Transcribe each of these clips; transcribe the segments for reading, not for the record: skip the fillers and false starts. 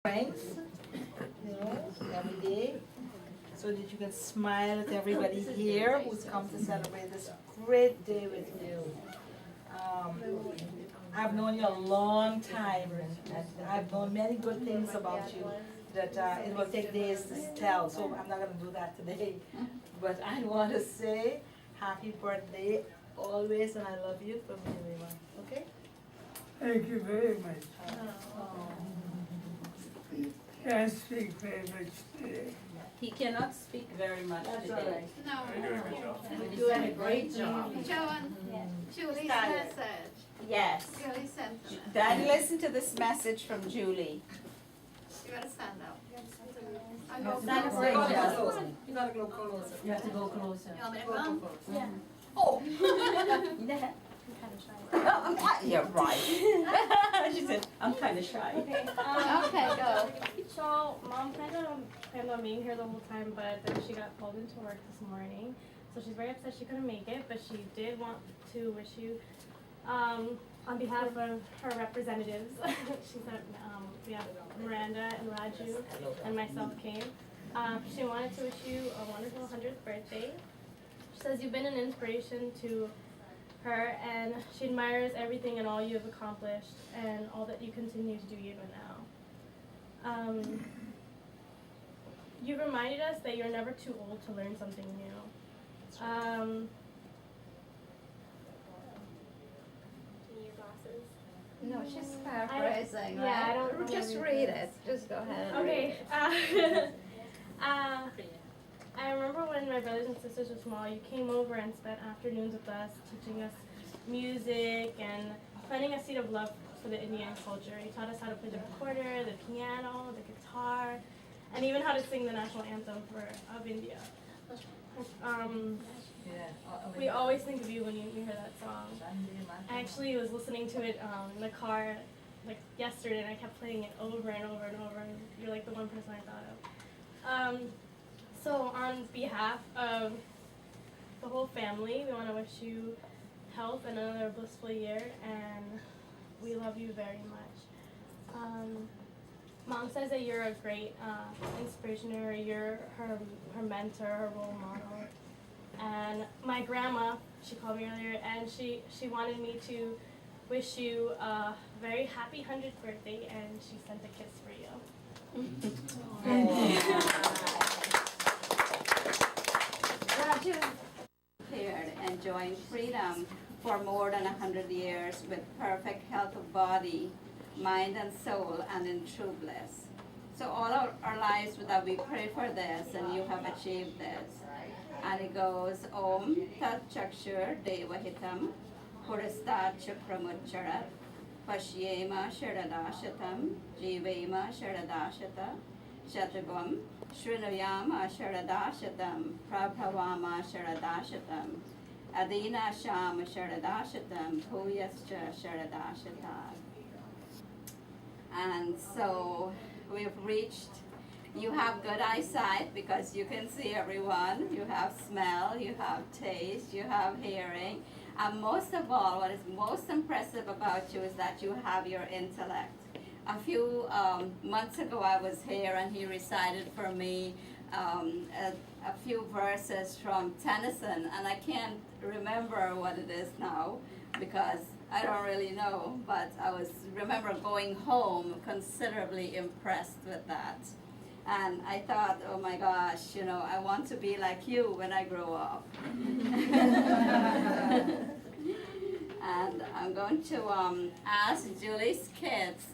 Friends, every day, so that you can smile at everybody here who's come to celebrate this great day with you. I've known you a long time, and I've known many good things about you that it will take days to tell, so I'm not going to do that today. But I want to say happy birthday always, and I love you from everyone, okay? Thank you very much. Can't speak very much today. He cannot speak very much today. No. You're doing a great job. Joan, Julie's message. Yes. Julie sent them. Daddy, listen to this message from Julie. You gotta stand up. I No, go stand up closer. right. You gotta go closer. You have to go closer. You want me to come? Yeah. Oh. You're right. She said, I'm kind of shy. Okay, go. So mom kind of planned on being here the whole time, but then she got called into work this morning. So she's very upset she couldn't make it, but she did want to wish you, on behalf of her representatives, she said we have Miranda and Raju and myself came. She wanted to wish you a wonderful 100th birthday. She says you've been an inspiration to her, and she admires everything and all you have accomplished and all that you continue to do even now. You've reminded us that you're never too old to learn something new. Can you glasses? No, she's paraphrasing, Yeah, I right? don't Just really read it. Just go ahead and read Okay. I remember when my brothers and sisters were small, you came over and spent afternoons with us, teaching us music and planting a seed of love for the Indian culture. You taught us how to play the recorder, the piano, the guitar, and even how to sing the national anthem of India. We always think of you when you hear that song. I actually was listening to it in the car like yesterday, and I kept playing it over and over and over, and you're like the one person I thought of. So on behalf of the whole family, we want to wish you health and another blissful year, and we love you very much. Mom says that you're a great inspiration, or you're her mentor, her role model. And my grandma, she called me earlier, and she wanted me to wish you a very happy 100th birthday, and she sent a kiss for you. Raju here enjoying freedom for more than 100 years with perfect health of body, mind and soul, and in true bliss. So all our lives that we pray for this, and you have achieved this. And it goes Om Tat Chakshur Devahitam Purastat Chakramucharat Pashyema Sharadashatam Jivema Sharadashata Shatagam Srinayama Sharadashatam Prabhavama Sharadashatam Adina Shama Sharadashatam Bhuyascha Sharadashatam. And so we've reached, you have good eyesight because you can see everyone, you have smell, you have taste, you have hearing, and most of all, what is most impressive about you is that you have your intellect. A few months ago I was here and he recited for me a few verses from Tennyson, and I can't remember what it is now because I don't really know, but I remember going home considerably impressed with that. And I thought, oh my gosh, I want to be like you when I grow up. And I'm going to ask Julie's kids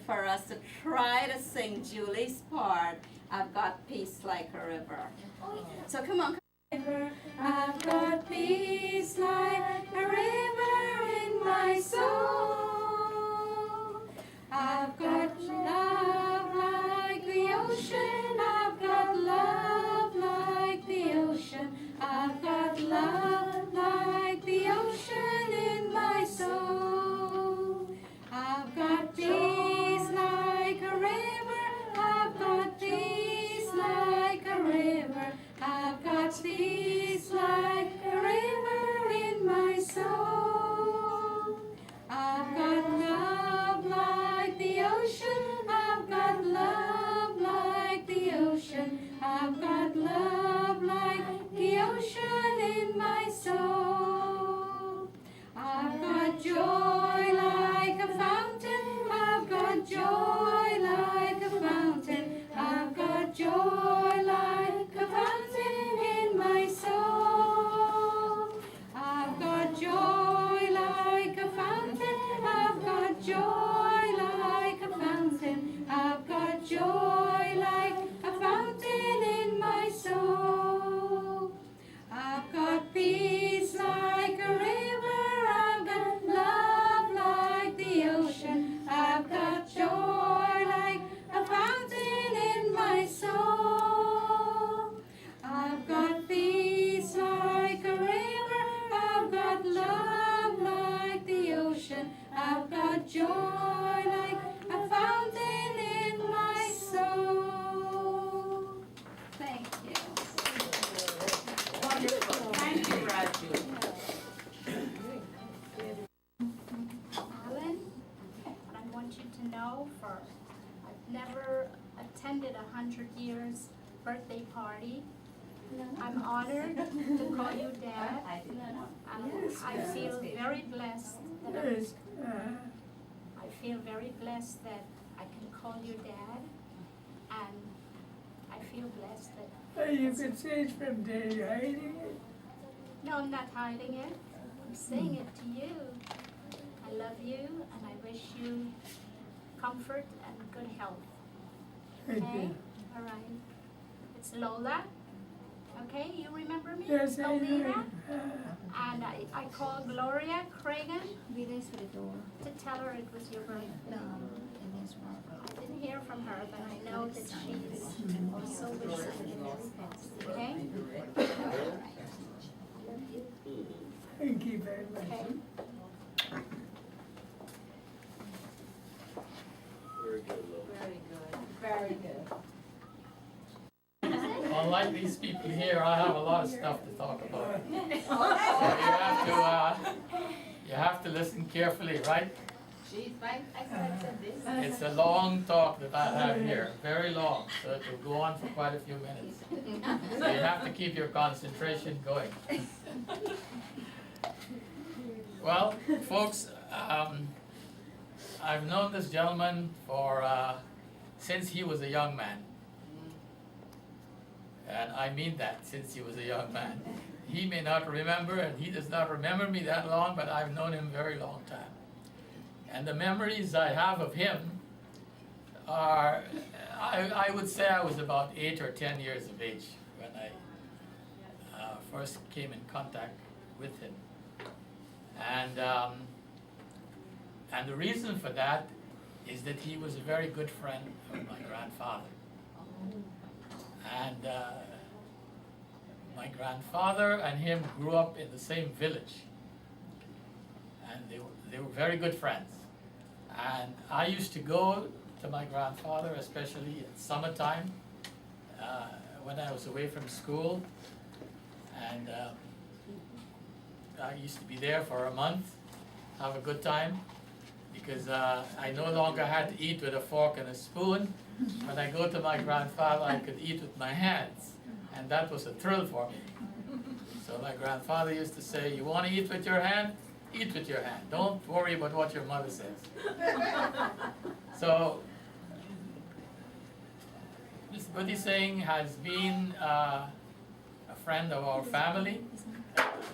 for us to try to sing Julie's part, I've Got Peace Like a River. So come on. I've got peace like a river in my soul. I've got love like the ocean. I've got love like the ocean. I've got love like the ocean in my soul. I've got peace like a river. I've got peace like a river. I've got peace like a river in my soul. I've got love like the ocean. joy like a fountain in my soul. I've got peace like a river, I've got love like the ocean, I've got joy like a fountain in my soul. I've got peace like a river, I've got love like the ocean, I've got joy like a fountain in my soul. Thank you. Wonderful. Thank you, Raju. Alan, I want you to know I've never attended a 100 years birthday party. I'm honored to call you Dad. I feel very blessed that Yes. I feel very blessed that I can call you Dad, and I feel blessed that You could say it from there, you're hiding it. no, I'm not hiding it. I'm saying it to you. I love you, and I wish you comfort and good health. Thank Okay? you. All right. It's Lola. Okay, you remember me? Yes, I Lolita? do. And I called Gloria Cragen Be nice for the door. to tell her it was your birthday. No, and there's one. I didn't hear from her, but I know that she's also wishing you the best. Okay? Thank you very much. Okay. Very good, very good. Unlike these people here, I have a lot of stuff to talk about. So you have to listen carefully, right? It's a long talk that I have here, very long, so it will go on for quite a few minutes. So you have to keep your concentration going. Well, folks, I've known this gentleman for since he was a young man. And I mean that, since he was a young man. He may not remember, and he does not remember me that long, but I've known him a very long time. And the memories I have of him are, I would say I was about 8 or 10 years of age when I first came in contact with him. And the reason for that is that he was a very good friend of my grandfather. And my grandfather and him grew up in the same village. And they were very good friends. And I used to go to my grandfather, especially in summertime, when I was away from school. And I used to be there for a month, have a good time, because I no longer had to eat with a fork and a spoon. When I go to my grandfather, I could eat with my hands, and that was a thrill for me. So my grandfather used to say, you want to eat with your hand? Eat with your hand. Don't worry about what your mother says. So, Mr. Butisingh has been a friend of our family,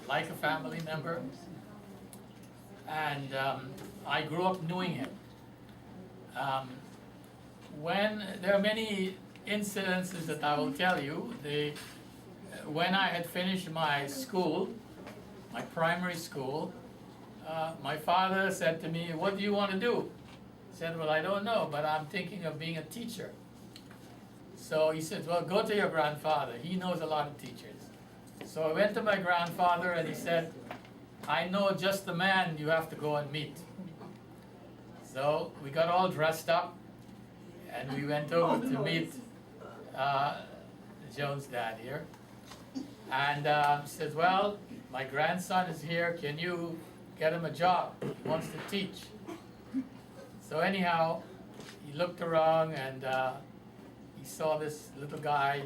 like a family member, and I grew up knowing him. When there are many incidences that I will tell you. When I had finished my school, my primary school, my father said to me, what do you want to do? I said, well, I don't know, but I'm thinking of being a teacher. So he said, well, go to your grandfather. He knows a lot of teachers. So I went to my grandfather and he said, I know just the man you have to go and meet. So we got all dressed up and we went over to meet Joan's dad here. And said, well, my grandson is here, can you get him a job? He wants to teach. So anyhow, he looked around and he saw this little guy.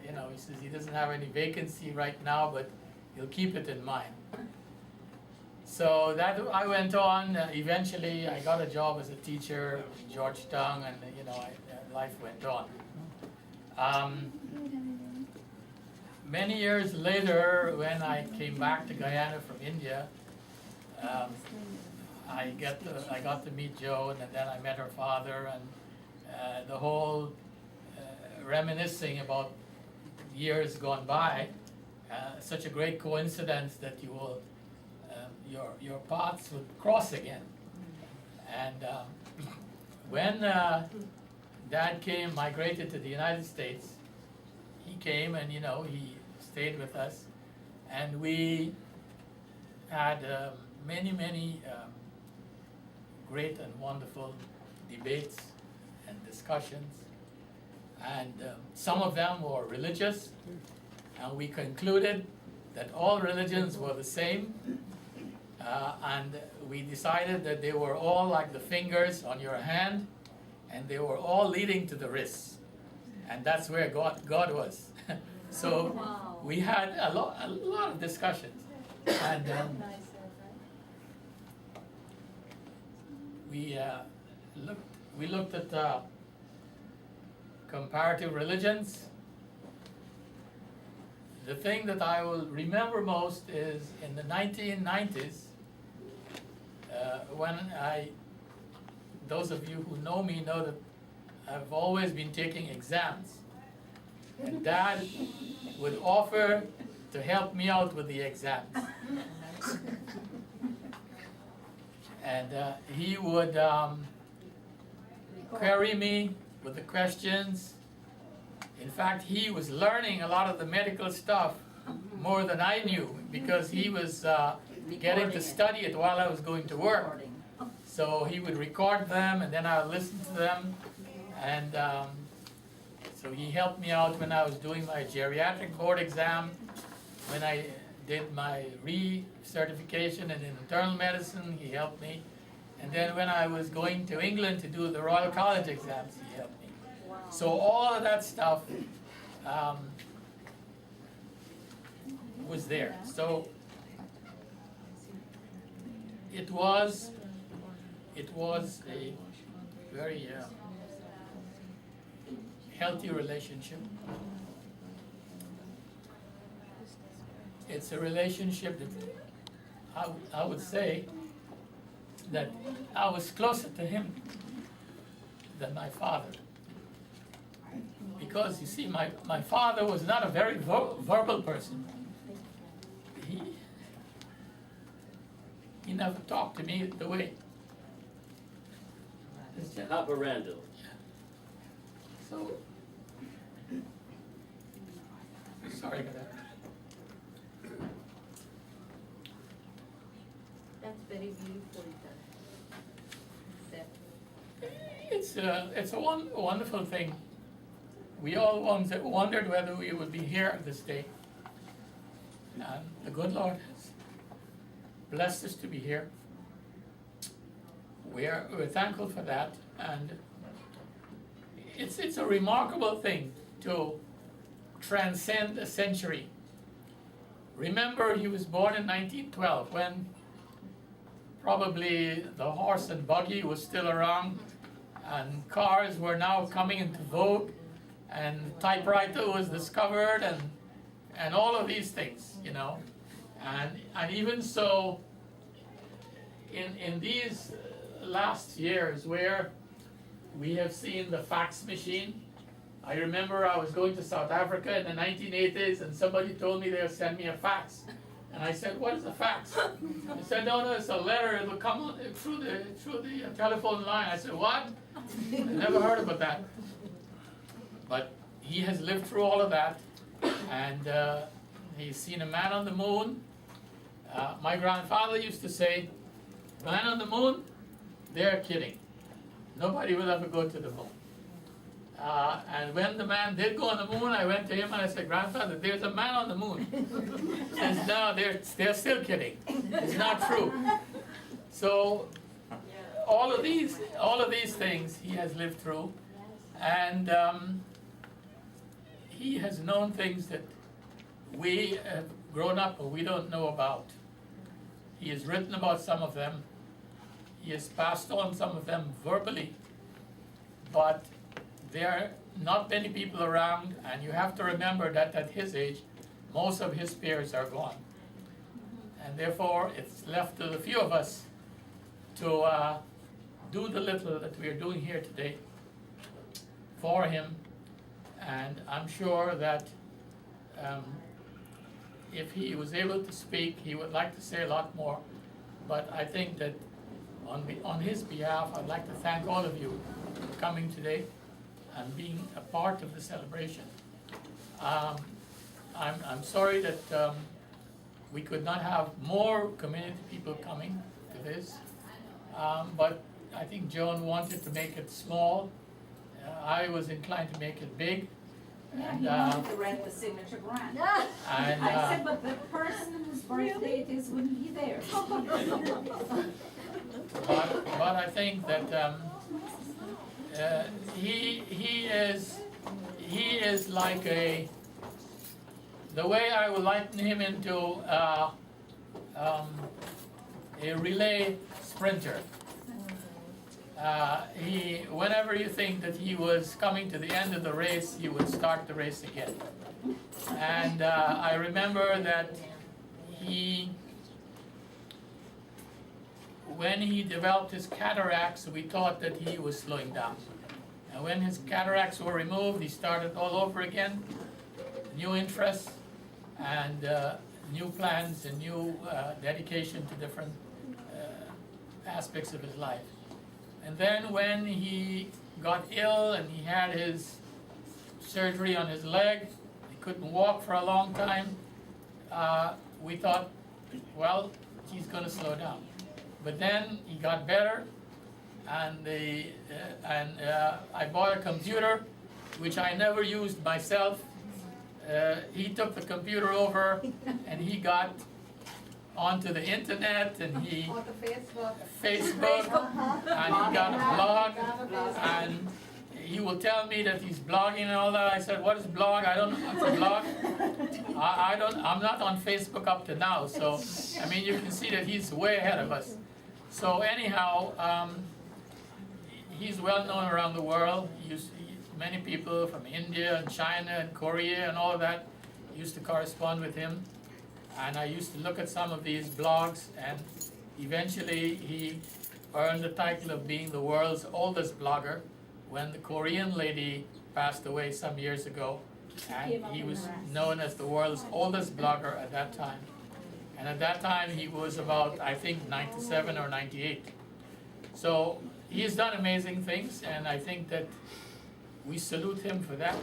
He says he doesn't have any vacancy right now, but he'll keep it in mind. So that I went on. Eventually, I got a job as a teacher in Georgetown, and life went on. Many years later, when I came back to Guyana from India, I got to meet Joan, and then I met her father, the whole reminiscing about years gone by, such a great coincidence that you will, your paths would cross again. And when Dad migrated to the United States, he came and, you know, he stayed with us, and we had many great and wonderful debates and discussions, and some of them were religious, and we concluded that all religions were the same, and we decided that they were all like the fingers on your hand, and they were all leading to the wrists, and that's where God was. So we had a lot of discussions, and we looked at comparative religions. The thing that I will remember most is in the 1990s, when those of you who know me know that I've always been taking exams, and Dad would offer to help me out with the exams. And he would query me with the questions. In fact, he was learning a lot of the medical stuff more than I knew, because he was getting to study it while I was going to work. So he would record them, and then I would listen to them. And so he helped me out when I was doing my geriatric board exam, when I did my re-certification in internal medicine, he helped me. And then when I was going to England to do the Royal College exams, he helped me. So all of that stuff was there. So it was a very healthy relationship. It's a relationship that I would say that I was closer to him than my father. Because, you see, my father was not a very verbal person. He never talked to me the way. Papa Randall. So, sorry about that. That's very beautiful. It's a wonderful thing. We all wondered whether we would be here this day. And the good Lord has blessed us to be here. We're thankful for that, and it's a remarkable thing to transcend a century. Remember, he was born in 1912, when probably the horse and buggy was still around, and cars were now coming into vogue, and typewriter was discovered, and all of these things, you know. And even so, in these last years where we have seen the fax machine, I remember I was going to South Africa in the 1980s, and somebody told me they'll send me a fax. And I said, "What is a fax?" They said, no, it's a letter, it'll come through the telephone line. I said, "What?" I never heard about that. But he has lived through all of that, and he's seen a man on the moon. My grandfather used to say, "Man on the moon, they're kidding. Nobody will ever go to the moon." And when the man did go on the moon, I went to him and I said, "Grandfather, there's a man on the moon." He says, "No, they're still kidding. It's not true." So all of these things he has lived through, and he has known things that we have grown up but we don't know about. He has written about some of them. He has passed on some of them verbally, but there are not many people around, and you have to remember that at his age, most of his peers are gone. And therefore, it's left to the few of us to do the little that we are doing here today. for him, and I'm sure that if he was able to speak, he would like to say a lot more. But I think that on his behalf, I'd like to thank all of you for coming today and being a part of the celebration. I'm sorry that we could not have more community people coming to this, but I think Joan wanted to make it small. I was inclined to make it big. Yeah, And, he wanted to rent the signature grant. and, I said, but the person whose birthday it is wouldn't be there. but I think that he is like the way I would liken him into a relay sprinter. Whenever you think that he was coming to the end of the race, he would start the race again. And I remember that when he developed his cataracts, we thought that he was slowing down. And when his cataracts were removed, he started all over again, new interests and new plans and new dedication to different aspects of his life. And then when he got ill and he had his surgery on his leg, he couldn't walk for a long time, we thought, well, he's going to slow down. But then he got better, and I bought a computer, which I never used myself. He took the computer over, and he got onto the internet, and he On the Facebook. and he got a blog, and he will tell me that he's blogging and all that. I said, what is blog? I don't know what's a blog. I'm not on Facebook up to now, so I mean you can see that he's way ahead of us. So anyhow, he's well known around the world. Many people from India and China and Korea and all of that used to correspond with him. And I used to look at some of these blogs, and eventually he earned the title of being the world's oldest blogger when the Korean lady passed away some years ago, and he was known as the world's oldest blogger at that time. And at that time he was about, I think, 97 or 98. So he has done amazing things, and I think that we salute him for that,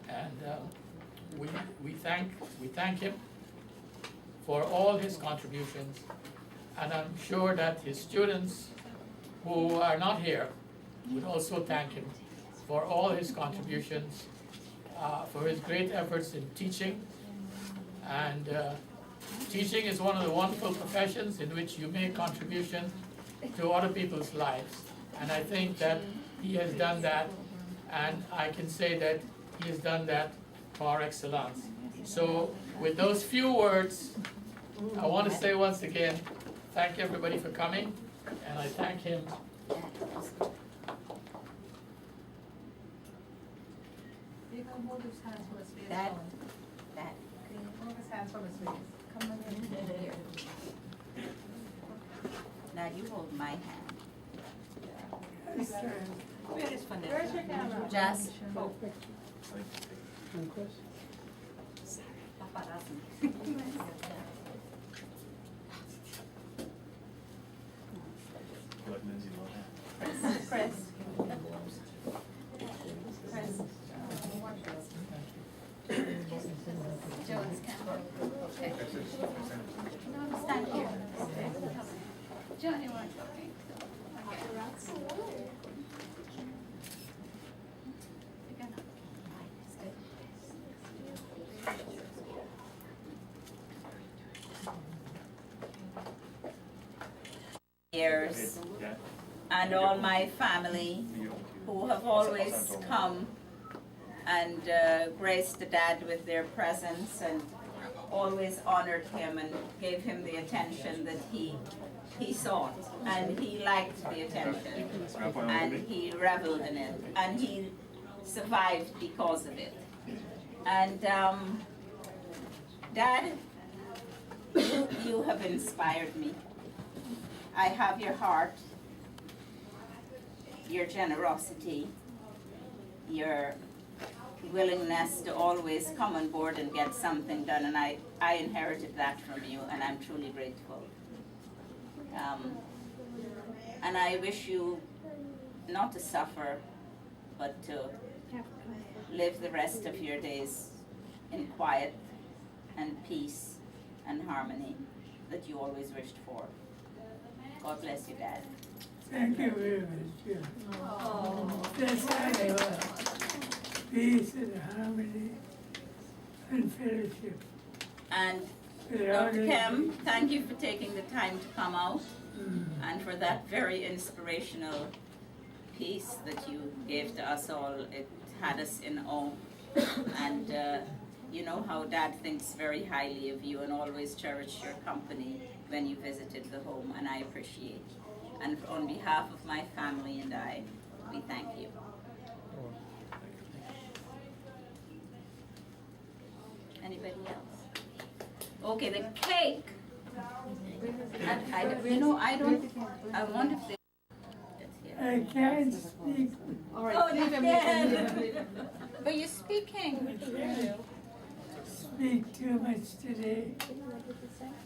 and we thank him for all his contributions, and I'm sure that his students who are not here would also thank him for all his contributions, for his great efforts in teaching. And teaching is one of the wonderful professions in which you make contribution to other people's lives, and I think that he has done that, and I can say that he has done that par excellence. So with those few words, I want to say once again, thank everybody for coming, and I thank him. You can hold his hands for his face. That. Hold his hands for his face. Come on in. Now you hold my hand. Where is Vanessa? Where's your camera? Just. Chris. Chris. Joan's camera. Okay. Stand here. Joan, you want talking? Years, and all my family who have always come and graced the dad with their presence and always honored him and gave him the attention that he sought, and he liked the attention, and he reveled in it, and he survived because of it. And Dad, you have inspired me. I have your heart, your generosity, your willingness to always come on board and get something done, and I inherited that from you, and I'm truly grateful. And I wish you not to suffer, but to live the rest of your days in quiet and peace and harmony that you always wished for. God bless you, Dad. Thank you very much, yeah. That's how you are. Peace and harmony and fellowship. And With all Dr. the- Kim, thank you for taking the time to come out and for that very inspirational piece that you gave to us all. It had us in awe. And you know how Dad thinks very highly of you and always cherished your company when you visited the home, and I appreciate it. And on behalf of my family and I, we thank you. Anybody else? Okay, the cake. I wonder if they. I can't speak. Oh, you can. But you're speaking. Speak too much today.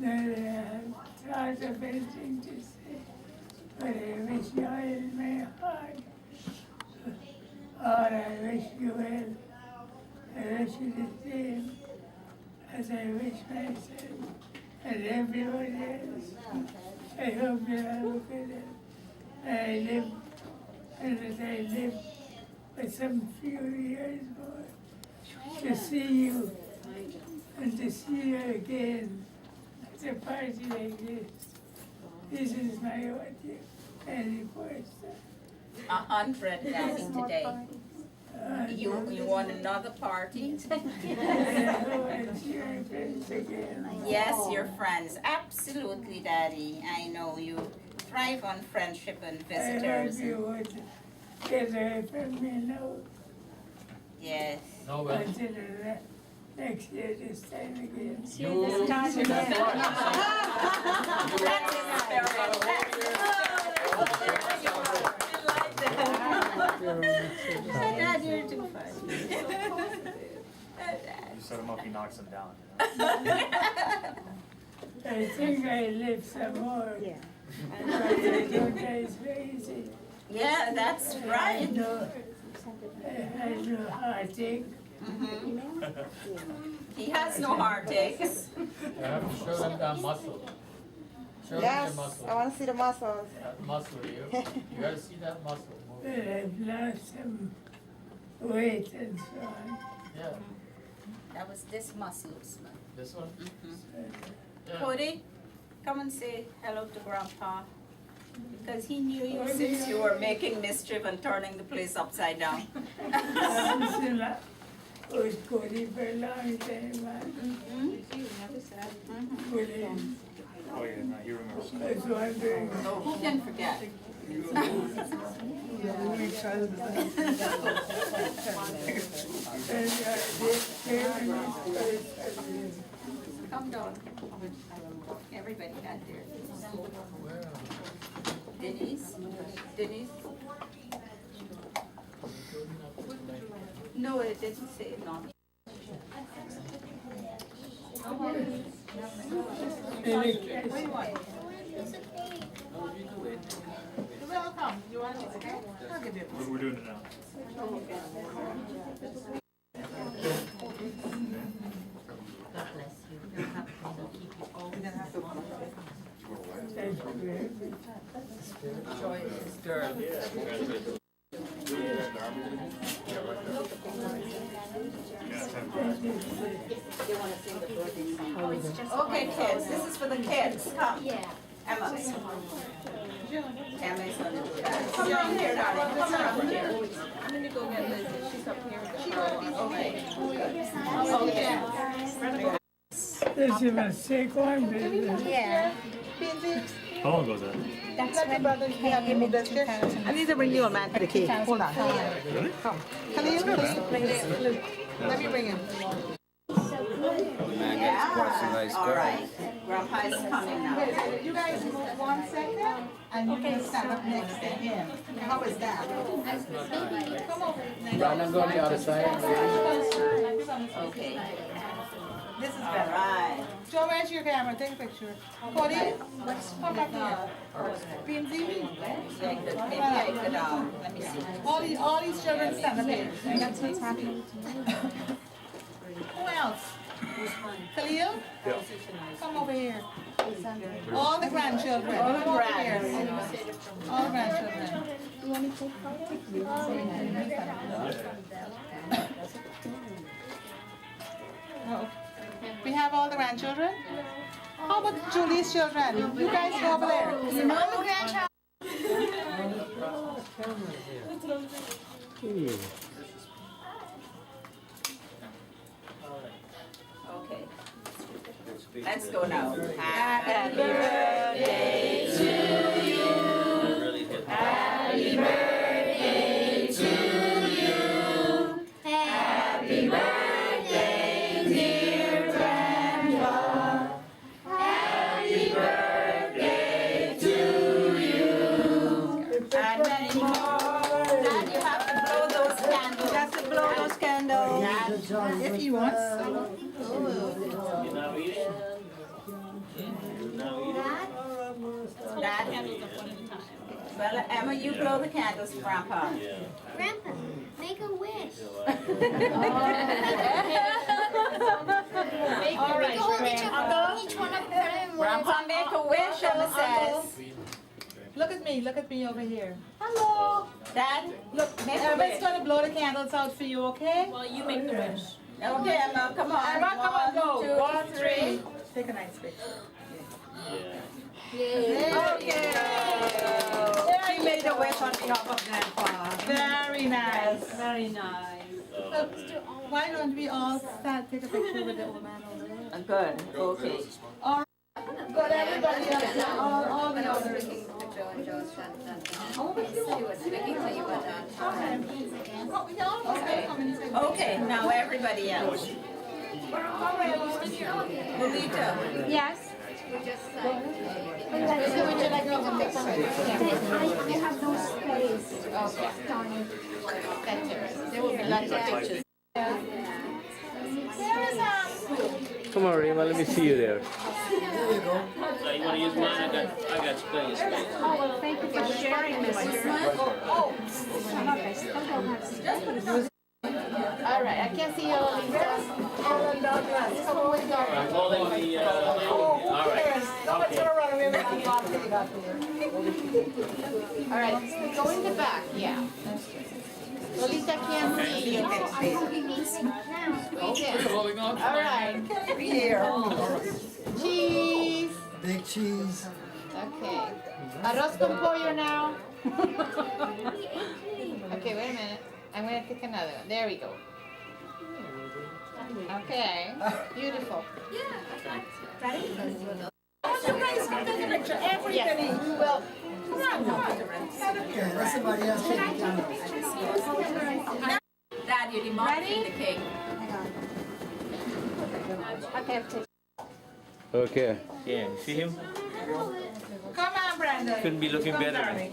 That I have thought of anything to say, but I wish you all in my heart. Or I wish you well. I wish you the same as I wish myself and everyone else. I hope you have a good life. I live, and that I live for some few years more to see you and to see you again at a party like this. This is my anniversary. 100, Daddy, today. You want another party? Yes, your friends. Absolutely, Daddy. I know you thrive on friendship and visitors. I hope you would get away from me now Yes. No, well, until next year this time again. you. That's his Dad, you're too funny. You set him up, he knocks him down. I think I live some more. Yeah. You guys crazy. Yeah, that's I right. know, I had no heartache. He has no heartaches. You have to show them that muscle. Show them Yes, the muscle. I want to see the muscles. That muscle, you gotta see that muscle move. But I've lost some weight and so on. Yeah, That was this muscles. this one? Yeah. Cody, come and say hello to Grandpa. Because he knew you since you were making mischief and turning the place upside down. With Cody for a long time, man. William, Oh, yeah, no, he remembers. I was wondering. Who can forget? Come down. Everybody got theirs. Where? Denise? Denise? No, it didn't say not. Welcome. You want a piece of cake? I'll give you a piece. We're doing it now. Joy is girl. Okay, kids, this is for the kids. Come. Yeah. Emma. Emma's gonna do that. Come around here, darling. Come around here. I'm gonna go get Liz. She's up here. Okay. Okay. This is a sick one, business. Yeah. How long ago was that? That's when he came in 2000. I need to bring you a man for the cake. Hold on. Really? Come. Come here, please. Let me bring him. Yeah. All right. Grandpa is coming now. You guys move 1 second, and you can stand up next to him. How is that? Come over. Brandon, go on the other side. Okay. This is All better. right. Joe, where's your camera? Take a picture. Cody, come back here. PMZ? Yeah, good. Maybe I could, let me see. All these children stand up here. That's what's happening. Who else? Khalil? Come over here. All the grandchildren. All the Come over grands. here. All the grandchildren. Oh. We have all the grandchildren? How about Julie's children? You guys go over there. I'm a grandchild. Okay. Let's go now. Happy birthday to you. Happy birthday to you. Happy birthday, dear Grandpa. Happy birthday to you. And many more. Dad, you have to blow those candles. You have to blow those candles. If you want. Dad, well, Emma, you blow the candles, Grandpa. Grandpa, make a wish. All right, Each one of them. Grandpa, make a wish, Emma says. Look at me over here. Hello. Dad, look, make a Emma's wish. gonna blow the candles out for you, okay? Well, you make the wish. Okay, Emma, come on. Emma, come on, go. 1, 2, 3. Take a nice picture. Okay. She made a wish on behalf of Grandpa. Very nice. Very nice. Why don't we all start take a picture with the old man over there? Good, okay. But everybody else, all the others. She was speaking to you about that. Okay, now everybody else. Lolita. Yes. We just You have no space. Okay. There will be lots of pictures. Come on, Rima, let me see you there. You want to use mine? I got plenty of space. Oh, well, thank you for sharing, Mr. All right, I can't see you, Lisa. I'm holding the, all right. All right, go in the back, yeah. Lolita can't see you. Holding on. All right. Cheese. Big cheese. Okay. Arroz con pollo now. Okay, wait a minute. I'm gonna pick another one. There we go. Okay. Beautiful. You guys can take a picture, everybody. Well, Okay, let somebody else take the camera. Dad, you're demolishing the cake. Okay. Yeah, see him? Come on, Brandon. Couldn't be looking Come, better. darling.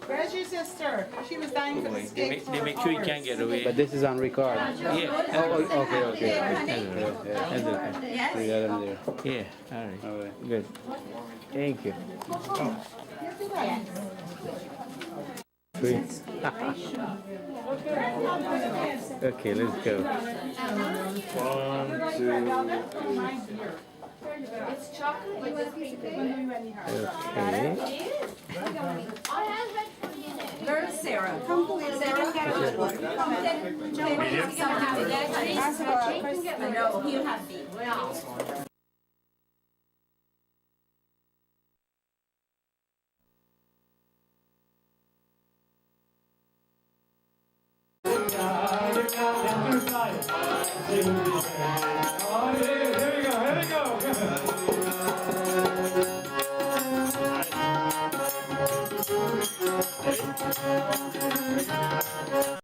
Where's your sister? She was dying for this They cake make, they make sure you can't get away. But this is on record. Yeah. Oh, okay. That's okay. Yes? We got them there. Yeah, all right. All right. Good. Thank you. Three. Okay, let's go. 1, 2. It's chocolate with Okay. Where's Sarah? Sarah, get one. No, he'll have the. Here we go.